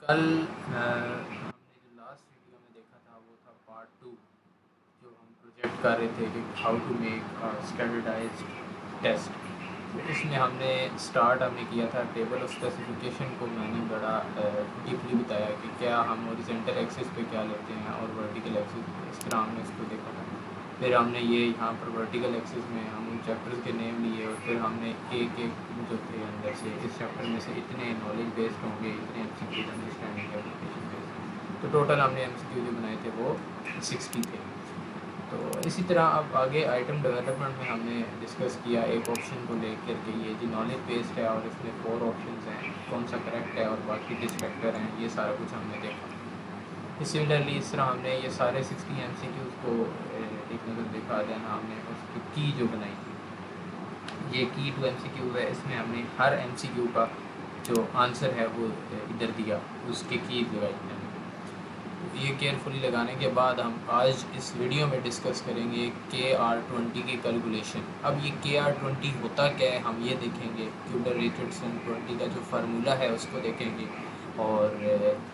कल हमने जो लास्ट वीडियो में देखा था वो था पार्ट 2, जो हम प्रोजेक्ट कर रहे थे कि how to make standardised test. तो इसमें हमने स्टार्ट हमने किया था टेबल ऑफ स्पेसिफिकेशन को। मैंने बड़ा डीपली बताया कि क्या हम हॉरिजॉन्टल एक्सिस पे क्या लेते हैं और वर्टिकल एक्सिस पे, इस तरह हमने इसको देखा था। फिर हमने ये यहाँ पर वर्टिकल एक्सिस में हम उन चैप्टर्स के नेम लिए और फिर हमने एक एक जो थे अंदर से इस चैप्टर में से इतने नॉलेज बेस्ड होंगे, इतने एमसीक्यूज अंडरस्टैंडिंग एप्लीकेशन बेस्ड। तो टोटल हमने एमसीक्यू जो बनाए थे वो 60 थे। तो इसी तरह अब आगे आइटम डेवलपमेंट में हमने डिस्कस किया एक ऑप्शन को लेकर के, ये जी नॉलेज बेस्ड है और इसमें 4 ऑप्शंस हैं, कौन सा करेक्ट है और बाकी किस फैक्टर हैं, ये सारा कुछ हमने देखा। सिमिलरली इस तरह हमने ये सारे 60 एमसीक्यूज़ को एक नज़र दिखा देना। हमने उसकी की जो बनाई थी, ये की टू एमसीक्यू है, इसमें हमने हर एमसीक्यू का जो आंसर है वो इधर दिया, उसकी की लगाई हमने। ये केयरफुली लगाने के बाद हम आज इस वीडियो में डिस्कस करेंगे KR20 की कैलकुलेशन। अब ये KR20 होता क्या है हम ये देखेंगे, क्यूडर रिचर्डसन 20 का जो फार्मूला है उसको देखेंगे और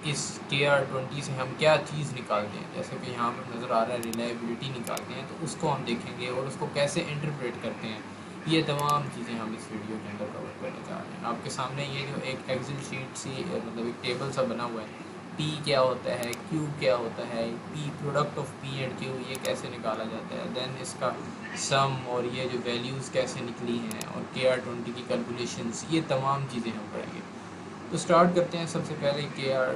इस KR20 से हम क्या चीज़ निकालते हैं, जैसे कि यहाँ पर नज़र आ रहा है रिलायबिलिटी निकालते हैं, तो उसको हम देखेंगे और उसको कैसे इंटरप्रेट करते हैं। ये तमाम चीज़ें हम इस वीडियो के अंदर कवर करने जा रहे हैं। आपके सामने ये जो एक एक्सेल शीट सी मतलब एक टेबल सा बना हुआ है, पी क्या होता है, क्यू क्या होता है, P product of P and Q ये कैसे निकाला जाता है, देन इसका सम और ये जो वैल्यूज़ कैसे निकली हैं और KR20 की कैलकुलेशंस, ये तमाम चीज़ें हम पढ़ेंगे। तो स्टार्ट करते हैं सबसे पहले KR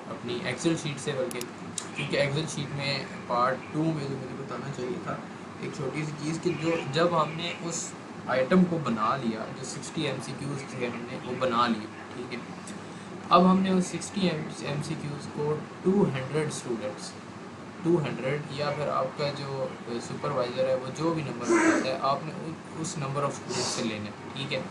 अपनी एक्सेल शीट से, बल्कि क्योंकि एक्सेल शीट में पार्ट 2 में जो मुझे बताना चाहिए था एक छोटी सी चीज़ कि जो जब हमने उस आइटम को बना लिया, जो 60 MCQs थे हमने वो बना लिए, ठीक है। अब हमने उस 60 MCQs को 200 स्टूडेंट्स, 200 या फिर आपका जो सुपरवाइज़र है वो जो भी नंबर बताता है आपने उस नंबर ऑफ़ स्टूडेंट्स से लेना है, ठीक है।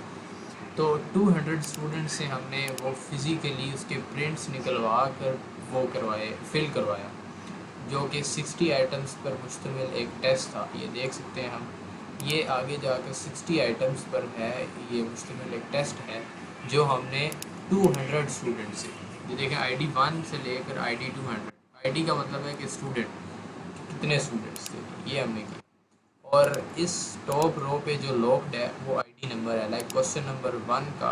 तो 200 स्टूडेंट्स से हमने वो फिज़िकली उसके प्रिंट्स निकलवा कर वो करवाए, फिल करवाया, जो कि 60 आइटम्स पर मुश्तमिल एक टेस्ट था। ये देख सकते हैं हम, ये आगे जाकर 60 आइटम्स पर है, ये मुश्तमिल एक टेस्ट है जो हमने 200 स्टूडेंट से, ये देखें ID 1 से लेकर ID 200, ID का मतलब है कि स्टूडेंट कितने स्टूडेंट्स थे, ये हमने किया। और इस टॉप रो पे जो लॉक्ड है वो ID नंबर है। लाइक क्वेश्चन नंबर 1 का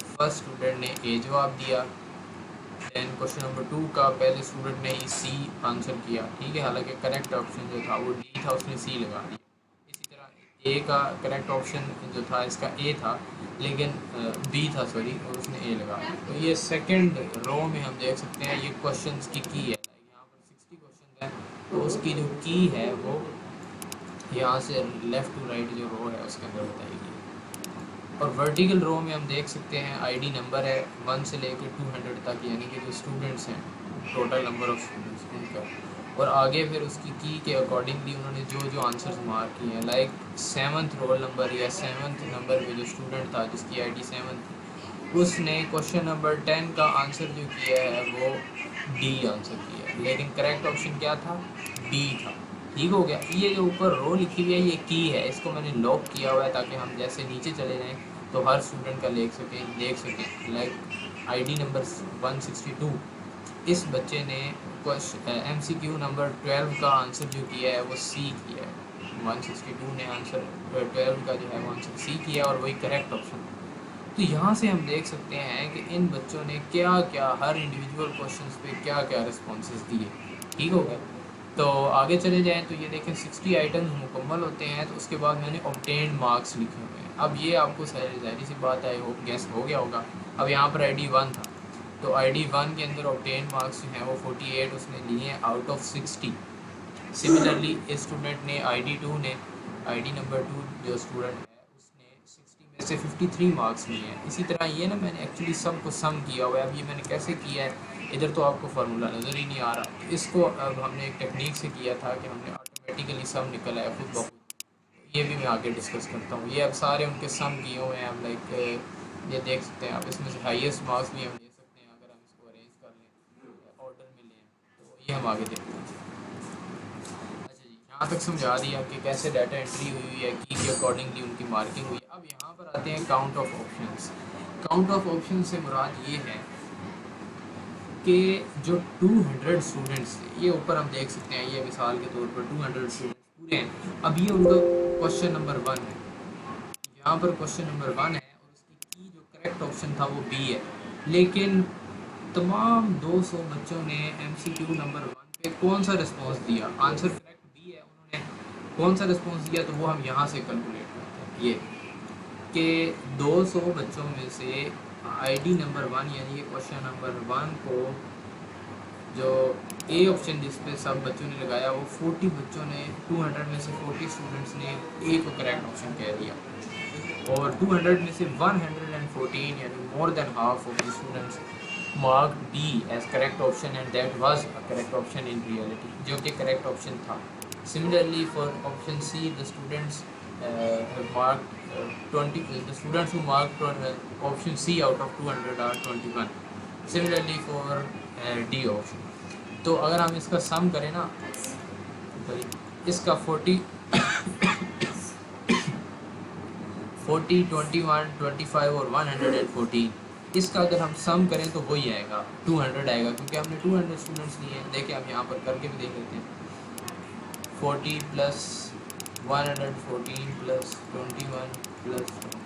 फर्स्ट स्टूडेंट ने A जवाब दिया, दैन क्वेश्चन नंबर 2 का पहले स्टूडेंट ने ही C आंसर किया, ठीक है। हालांकि करेक्ट ऑप्शन जो था वो D था, उसने C लगा दिया। इसी तरह A का करेक्ट ऑप्शन जो था इसका A था, लेकिन B था सॉरी, और उसने A लगा दिया। तो ये सेकंड रो में हम देख सकते हैं ये क्वेश्चंस की है। लाइक यहाँ पर 60 क्वेश्चन है, तो उसकी जो की है वो यहाँ से लेफ़्ट टू राइट जो रो है उसके अंदर बताएगी। और वर्टिकल रो में हम देख सकते हैं ID नंबर है 1 से लेकर 200 तक, यानी कि जो स्टूडेंट्स हैं टोटल नंबर ऑफ़ स्टूडेंट्स उनका, और आगे फिर उसकी की के अकॉर्डिंगली उन्होंने जो जो आंसर्स मार्क किए हैं। लाइक 7th रोल नंबर या 7th नंबर में जो स्टूडेंट था जिसकी ID 7 थी, उसने क्वेश्चन नंबर 10 का आंसर जो किया है वो D आंसर किया है, लेकिन करेक्ट ऑप्शन क्या था, D था। ठीक हो गया। ये जो ऊपर रो लिखी हुई है ये की है, इसको मैंने लॉक किया हुआ है ताकि हम जैसे नीचे चले जाएं तो हर स्टूडेंट का देख सकें। लाइक ID नंबर 162, इस बच्चे ने MCQ नंबर 12 का आंसर जो किया है वो C किया है। 162 ने आंसर 12 का जो है वो आंसर C किया और वही करेक्ट ऑप्शन। तो यहाँ से हम देख सकते हैं कि इन बच्चों ने क्या क्या हर इंडिविजुअल क्वेश्चंस पे क्या क्या रिस्पॉन्सेज दिए। ठीक हो गया। तो आगे चले जाएं तो ये देखें 60 आइटम्स मुकम्मल होते हैं तो उसके बाद मैंने ऑब्टेन्ड मार्क्स लिखे हुए हैं। अब ये आपको ज़ाहिर सी बात आई होप गैस हो गया होगा। अब यहाँ पर ID 1 था, तो ID 1 के अंदर ऑब्टेन्ड मार्क्स जो हैं वो 48 उसने लिए हैं आउट ऑफ 60। सिमिलरली इस स्टूडेंट ने ID नंबर 2 जो स्टूडेंट है उसने 60 में से 53 मार्क्स लिए हैं। इसी तरह ये ना मैंने एक्चुअली सब को सम किया हुआ है। अब ये मैंने कैसे किया है, इधर तो आपको फार्मूला नज़र ही नहीं आ रहा, तो इसको अब हमने एक टेक्निक से किया था कि हमने ऑटोमेटिकली सम निकल आया खुद ब खुद। ये भी मैं आगे डिस्कस करता हूँ। ये अब सारे उनके सम किए हुए हैं। अब लाइक ये देख सकते हैं आप, इसमें से हाईएस्ट मार्क्स भी हम ले सकते हैं अगर हम इसको अरेंज कर लें, ऑर्डर में लें, तो ये हम आगे देखते हैं। अच्छा जी, यहाँ तक समझा दिया कि कैसे डाटा एंट्री हुई है, की के अकॉर्डिंगली उनकी मार्किंग हुई है। अब यहाँ पर आते हैं count of options. Count of option से मुराद ये है कि जो 200 स्टूडेंट्स, ये ऊपर हम देख सकते हैं, ये मिसाल के तौर पर 200 स्टूडेंट्स पूरे हैं। अब ये उनका क्वेश्चन नंबर 1 है, यहाँ पर क्वेश्चन नंबर 1 है और उसकी की जो करेक्ट ऑप्शन था वो बी है। लेकिन तमाम 200 बच्चों ने MCQ नंबर 1 पे कौन सा रिस्पॉन्स दिया? आंसर करेक्ट बी है, उन्होंने कौन सा रिस्पॉन्स दिया? तो वो हम यहाँ से कैलकुलेट करते हैं, ये कि 200 बच्चों में से ID नंबर 1 यानी कि क्वेश्चन नंबर 1 को जो ए ऑप्शन जिस पे सब बच्चों ने लगाया, वो 40 बच्चों ने 200 में से 40 स्टूडेंट्स ने ए को करेक्ट ऑप्शन कह दिया, और 200 में से 114 यानी more than half of the students marked B as correct option, and that was a correct option in reality, जो कि करेक्ट ऑप्शन था। Similarly for option C, the students marked 20, the students who marked option C out of 200 are 21. Similarly for D option. तो अगर हम इसका सम करें ना, इसका 40 21, 25 और 114, इसका अगर हम सम करें तो वही आएगा, 200 आएगा, क्योंकि हमने 200 स्टूडेंट्स लिए हैं। देखिए हम यहाँ पर करके भी देख लेते हैं, 40 प्लस 114 प्लस 21 प्लस 25,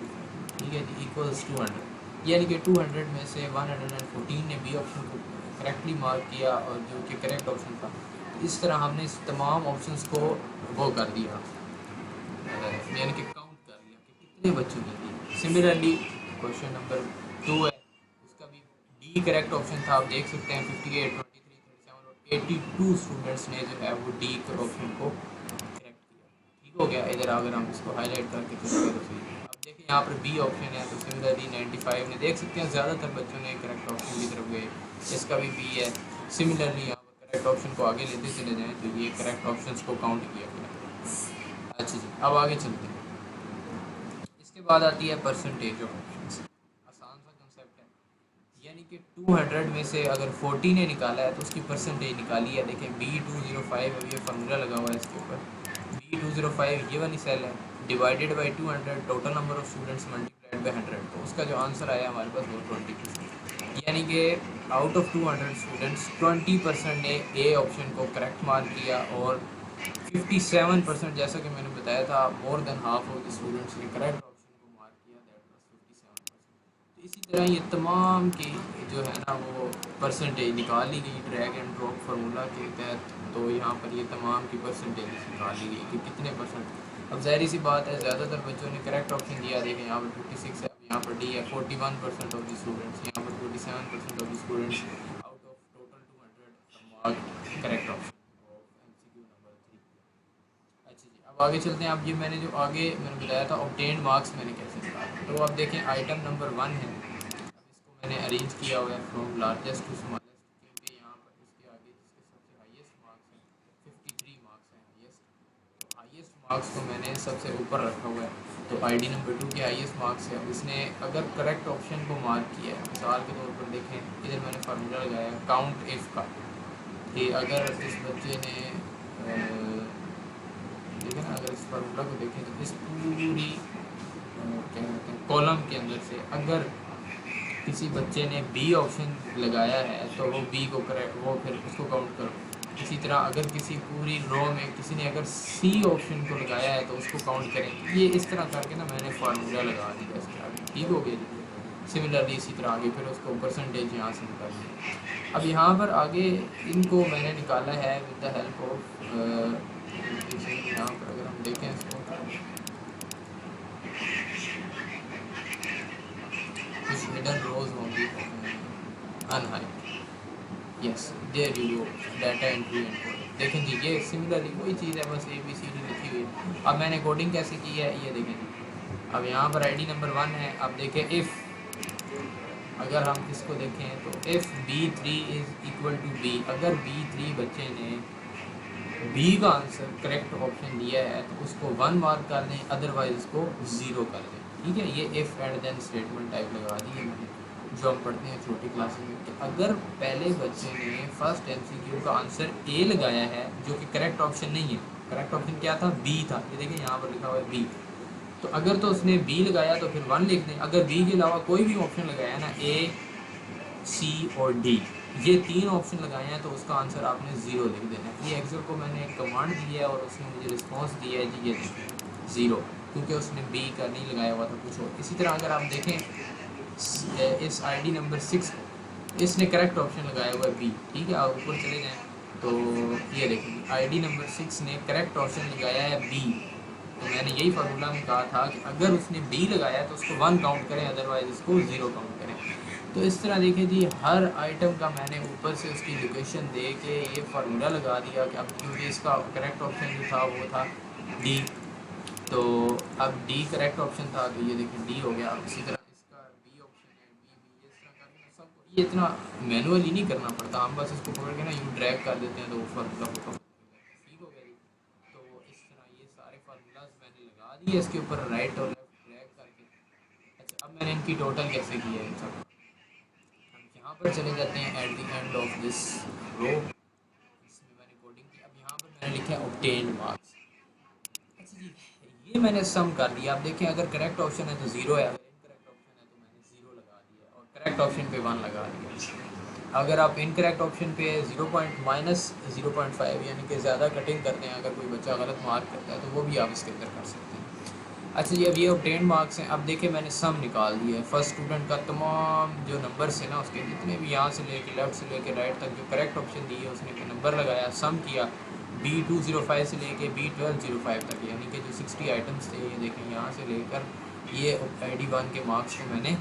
ठीक है जी, इक्वल्स 200। यानी कि 200 में से 114 ने बी ऑप्शन को करेक्टली मार्क किया, और जो कि करेक्ट ऑप्शन था। इस तरह हमने इस तमाम ऑप्शंस को वो कर दिया, यानी कि काउंट कर लिया कि कितने बच्चों ने दिए। सिमिलरली क्वेश्चन नंबर 2 है, उसका भी डी करेक्ट ऑप्शन था। आप देख सकते हैं 58, 23, 37 और 82 स्टूडेंट्स ने जो है वो डी ऑप्शन को करेक्ट किया। ठीक हो गया। इधर अगर हम इसको हाईलाइट करके चलेंगे तो सही। अब देखिए यहाँ पर बी ऑप्शन है, तो सिमिलरली 95 ने, देख सकते हैं ज़्यादातर बच्चों ने करेक्ट ऑप्शन की तरफ गए, इसका भी बी है। सिमिलरली यहाँ पर करेक्ट ऑप्शन को आगे लेते चले जाएँ तो ये करेक्ट ऑप्शन को काउंट किया गया। अच्छा जी, अब आगे चलते हैं। इसके बाद आती है परसेंटेज ऑफ ऑप्शंस। आसान सा कंसेप्ट है, यानी कि 200 में से अगर 40 ने निकाला है तो उसकी परसेंटेज निकाली है। देखें B205, अब ये फार्मूला लगा हुआ है इसके ऊपर, B205 ये वाली सेल है, divided by 200 total number of students multiplied by 100, तो उसका जो आंसर आया हमारे पास वो 20%। यानी कि आउट ऑफ 200 स्टूडेंट्स 20% ने ए ऑप्शन को करेक्ट मार्क किया, और 57%, जैसा कि मैंने बताया था, मोर than half of the students ने करेक्ट ऑप्शन को मार्क किया, दैट वाज 57%। तो इसी तरह ये तमाम की जो है ना वो परसेंटेज निकाल ली गई ड्रैग एंड ड्रॉप फार्मूला के तहत। तो यहाँ पर ये तमाम की परसेंटेज निकाल ली गई कि कितने परसेंट। अब ज़ाहिर सी बात है ज़्यादातर बच्चों ने करेक्ट ऑप्शन दिया। देखें यहाँ पर 56 है, अब यहाँ पर डी है, 41% ऑफ द स्टूडेंट्स, यहाँ पर 47% of the students out of total 200 mark correct option. अब आगे चलते हैं। अब ये मैंने जो आगे मैंने बताया था ऑब्टेन्ड मार्क्स मैंने कैसे निकाला, तो अब देखें आइटम नंबर 1 है। अब इसको मैंने अरेंज किया हुआ है फ्रॉम लार्जेस्ट टू स्मॉलेस्ट, क्योंकि यहाँ पर इसके आगे जिसके सबसे हाईएस्ट मार्क्स हैं 53 मार्क्स हैं हाईएस्ट, तो हाईएस्ट मार्क्स को मैंने सबसे ऊपर रखा हुआ है। तो ID नंबर 2 के हाईएस्ट मार्क्स है। अब इसने अगर करेक्ट ऑप्शन को मार्क किया है, मिसाल के तौर पर देखें, इधर मैंने फार्मूला लगाया काउंट इफ़ का, कि अगर इस बच्चे ने ठीक है ना, अगर इस फार्मूला को देखें तो इस पूरी क्या कहते हैं कॉलम के अंदर से अगर किसी बच्चे ने बी ऑप्शन लगाया है तो वो बी को करेक्ट, वो फिर उसको काउंट करो। इसी तरह अगर किसी पूरी रो में किसी ने अगर सी ऑप्शन को लगाया है तो उसको काउंट करें। ये इस तरह करके ना मैंने फार्मूला लगा दिया इसके आगे, ठीक हो गया जी। सिमिलरली इसी तरह आगे फिर उसको परसेंटेज यहाँ से निकालनी। अब यहाँ पर आगे इनको मैंने निकाला है विद द हेल्प ऑफ यहाँ पर अगर हम देखें इसको, कुछ हिडन रोज होंगी unhide, yes there you go, data entry and coding. देखें जी ये सिमिलरली वही चीज़ है, बस ABCD लिखी हुई है। अब मैंने कोडिंग कैसे की है ये देखें जी। अब यहाँ पर ID नंबर 1 है। अब देखें इफ़, अगर हम इसको देखें तो if B3 is equal to B, अगर B3 बच्चे ने बी का आंसर करेक्ट ऑप्शन दिया है तो उसको 1 मार्क कर दें, अदरवाइज उसको 0 कर दें। ठीक है, ये if and then statement type लगा दी है मैंने, जो हम पढ़ते हैं छोटी क्लासेस में, कि अगर पहले बच्चे ने फर्स्ट MCQ का आंसर ए लगाया है जो कि करेक्ट ऑप्शन नहीं है, करेक्ट ऑप्शन क्या था, बी था, ये देखिए यहाँ पर लिखा हुआ है बी, तो अगर तो उसने बी लगाया तो फिर 1 लिख दें। अगर बी के अलावा कोई भी ऑप्शन लगाया ना A, C और D, ये 3 ऑप्शन लगाए हैं तो उसका आंसर आपने 0 लिख देना है। ये एक्सेल को मैंने एक कमांड दी है और उसने मुझे रिस्पॉन्स दिया है जी ये 0, क्योंकि उसने बी का नहीं लगाया हुआ था कुछ और। इसी तरह अगर आप देखें इस आईडी नंबर 6 को, इसने करेक्ट ऑप्शन लगाया हुआ है बी, ठीक है। आप ऊपर चले जाएँ तो ये देखिए आईडी नंबर 6 ने करेक्ट ऑप्शन लगाया है बी। तो मैंने यही फार्मूला में कहा था कि अगर उसने बी लगाया तो उसको 1 काउंट करें, अदरवाइज उसको 0 काउंट करें। तो इस तरह देखिए जी हर आइटम का मैंने ऊपर से उसकी लोकेशन दे के ये फार्मूला लगा दिया कि अब क्योंकि इसका करेक्ट ऑप्शन जो था वो था डी, तो अब डी करेक्ट ऑप्शन था तो ये देखिए डी हो गया। इसी तरह इसका बी ऑप्शन है, बी बी इस तरह करके सबको ये इतना मैनुअली नहीं करना पड़ता, हम बस इसको पकड़ के ना यूँ ड्रैग कर देते हैं तो वो फार्मूला होता है, ठीक हो गया जी। तो इस तरह ये सारे फार्मूलाज मैंने लगा दिए इसके ऊपर राइट और लेफ्ट ड्रैग करके। अच्छा अब मैंने इनकी टोटल कैसे की है इन सब, यहाँ पर चले जाते हैं at the end of this row, इसमें मैंने कोडिंग की। अब यहाँ पर मैंने लिखा है ऑब्टेन्ड मार्क्स। अच्छा जी ये मैंने सम कर दिया। आप देखें अगर करेक्ट ऑप्शन है तो 0 है, अगर इनकरेक्ट ऑप्शन है तो मैंने 0 लगा दिया और करेक्ट ऑप्शन पे 1 लगा दिया। अगर आप इनकरेक्ट ऑप्शन पे 0.-0.5 यानी कि ज़्यादा कटिंग करते हैं, अगर कोई बच्चा गलत मार्क करता है तो वो भी आप इसके अंदर कर सकते हैं। अच्छा जी अब ये ऑब्टेन्ड मार्क्स हैं। अब देखिए मैंने सम निकाल दिया है फर्स्ट स्टूडेंट का, तमाम जो नंबर्स है ना उसके जितने भी यहाँ से लेके लेफ्ट से लेके राइट तक जो करेक्ट ऑप्शन दिए उसने एक नंबर लगाया, सम किया B205 से लेके B1205 तक, यानी कि जो 60 आइटम्स थे ये देखें यहाँ से लेकर ये ID1 के मार्क्स को मैंने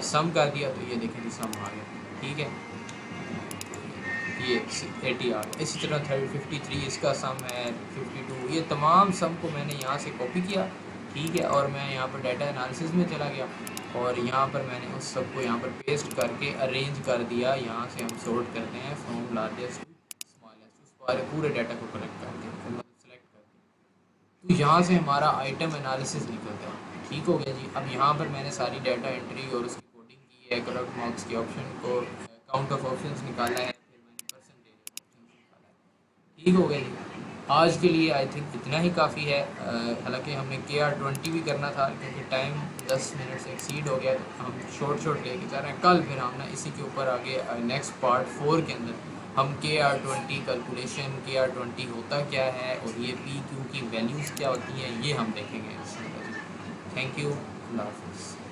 सम कर दिया। तो ये देखें जी सम आ गया, ठीक है, ये 80 आ गया। इसी तरह 53 इसका सम है, 52, ये तमाम सम को मैंने यहाँ से कॉपी किया, ठीक है। और मैं यहाँ पर डाटा एनालिसिस में चला गया और यहाँ पर मैंने उस सब को यहाँ पर पेस्ट करके अरेंज कर दिया। यहाँ से हम सॉर्ट करते हैं फ्रॉम लार्जेस्ट टू स्मॉलेस्ट, उस पूरे डाटा को कलेक्ट करते हैं, मतलब सेलेक्ट करते हैं। तो यहाँ से हमारा आइटम एनालिसिस निकलता है, ठीक हो गया जी। अब यहाँ पर मैंने सारी डाटा एंट्री और उसकी कोडिंग की है, करेक्ट मार्क्स के ऑप्शन को काउंट ऑफ ऑप्शंस निकाला है, फिर मैंने परसेंटेज ऑप्शन निकाला है, ठीक हो गया जी। आज के लिए आई थिंक इतना ही काफ़ी है। हालांकि हमने KR20 भी करना था क्योंकि टाइम 10 मिनट से एक्सीड हो गया, तो हम शॉर्ट लेके जा रहे हैं। कल फिर हम ना इसी के ऊपर आगे नेक्स्ट पार्ट 4 के अंदर हम KR20 कैलकुलेशन, KR20 होता क्या है और ये PQ की वैल्यूज़ क्या होती हैं ये हम देखेंगे। थैंक यू, अल्लाह हाफ़िज़।